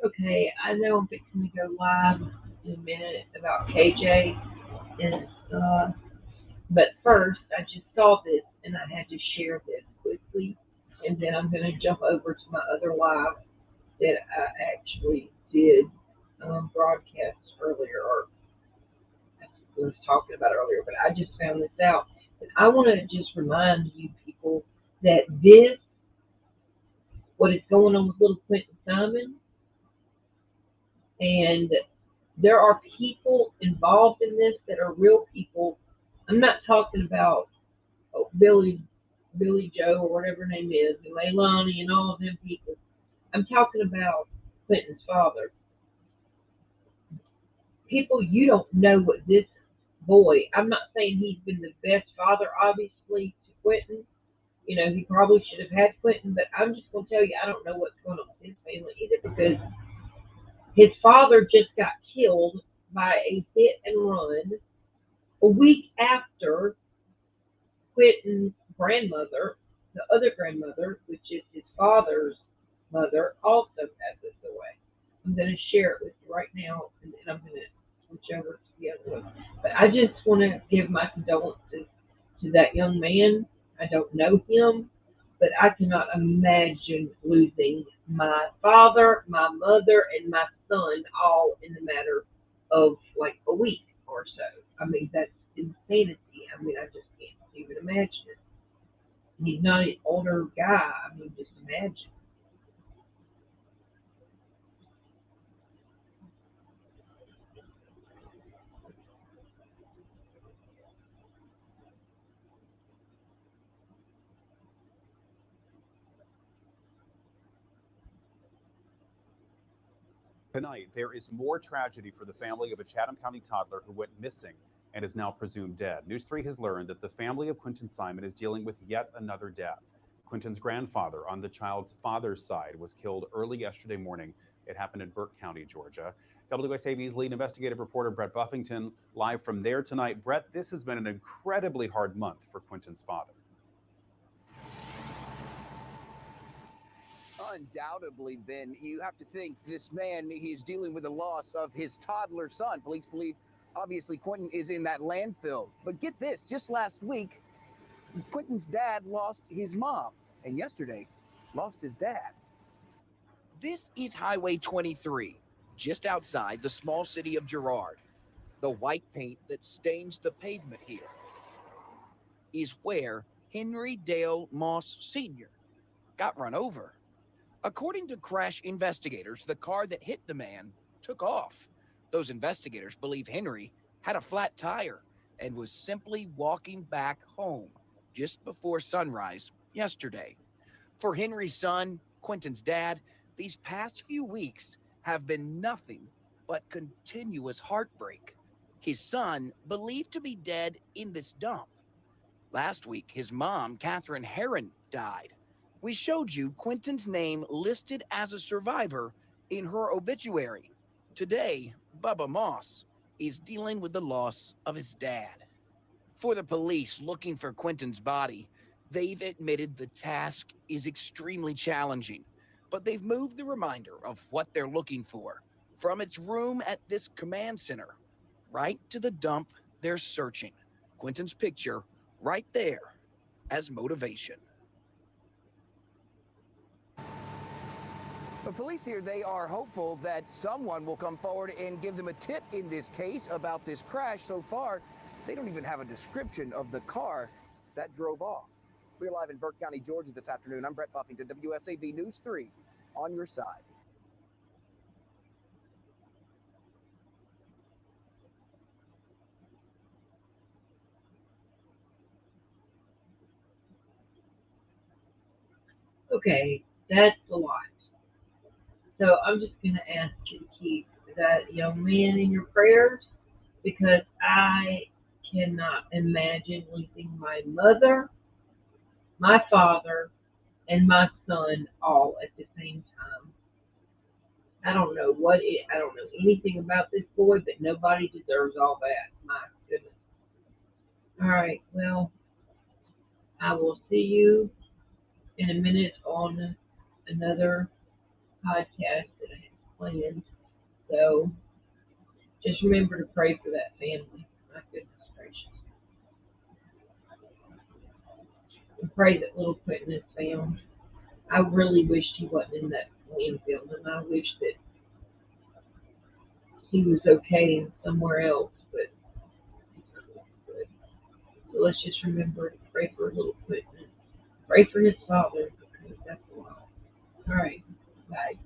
Okay, I know I'm fixing to go live in a minute about KJ and but first I just saw this and I had to share this quickly, and then I'm going to jump over to my other live that I actually did broadcast earlier, or I was talking about earlier, but I just found this out. And I want to just remind you people that this, what is going on with little Quinton Simon, and there are people involved in this that are real people. I'm not talking about Billy Joe or whatever her name is, and Leilani and all of them people. I'm talking about Clinton's father. People, you don't know what this boy. I'm not saying he's been the best father, obviously, to Quentin. You know, he probably should have had Quentin, but I'm just going to tell you, I don't know what's going on with his family either because his father just got killed by a hit and run a week after Quentin's grandmother, the other grandmother, which is his father's mother, also passes away. I'm going to share it with you right now, and then I'm going to switch over to the other one. But I just want to give my condolences to that young man. I don't know him, but I cannot imagine losing my father, my mother, and my son all in the matter of like a week or so. I mean, that's insanity. I mean, I just can't even imagine it. He's not an older guy. I mean, just imagine. Tonight, there is more tragedy for the family of a Chatham County toddler who went missing and is now presumed dead. News 3 has learned that the family of Quinton Simon is dealing with yet another death. Quinton's grandfather on the child's father's side was killed early yesterday morning. It happened in Burke County, Georgia. WSAB's lead investigative reporter Brett Buffington live from there tonight. Brett, this has been an incredibly hard month for Quinton's father. Undoubtedly, Ben. You have to think this man, he is dealing with the loss of his toddler son. Police believe, obviously, Quinton is in that landfill. But get this, just last week, Quinton's dad lost his mom, and yesterday, lost his dad. This is Highway 23, just outside the small city of Girard. The white paint that stains the pavement here is where Henry Dale Moss Sr. got run over. According to crash investigators, the car that hit the man took off. Those investigators believe Henry had a flat tire and was simply walking back home just before sunrise yesterday. For Henry's son, Quinton's dad, these past few weeks have been nothing but continuous heartbreak. His son, believed to be dead in this dump. Last week, his mom, Catherine Heron, died. We showed you Quinton's name listed as a survivor in her obituary. Today, Bubba Moss is dealing with the loss of his dad. For the police looking for Quinton's body, they've admitted the task is extremely challenging, but they've moved the reminder of what they're looking for from its room at this command center right to the dump they're searching. Quinton's picture right there as motivation. The police here, they are hopeful that someone will come forward and give them a tip in this case about this crash. So far, they don't even have a description of the car that drove off. We're live in Burke County, Georgia this afternoon. I'm Brett Buffington, WSAB News 3, on your side. Okay, that's a lot. So I'm just going to ask you to keep that young man in your prayers because I cannot imagine losing my mother, my father, and my son all at the same time. I don't know I don't know anything about this boy, but nobody deserves all that. My goodness. All right, well, I will see you in a minute on another podcast that I have. planned. So just remember to pray for that family. My goodness gracious. And pray that little Quinton is found. I really wished he wasn't in that landfill, and I wish that he was okay and somewhere else, but good. So let's just remember to pray for little Quinton. Pray for his father, because that's a lot. All right. Bye.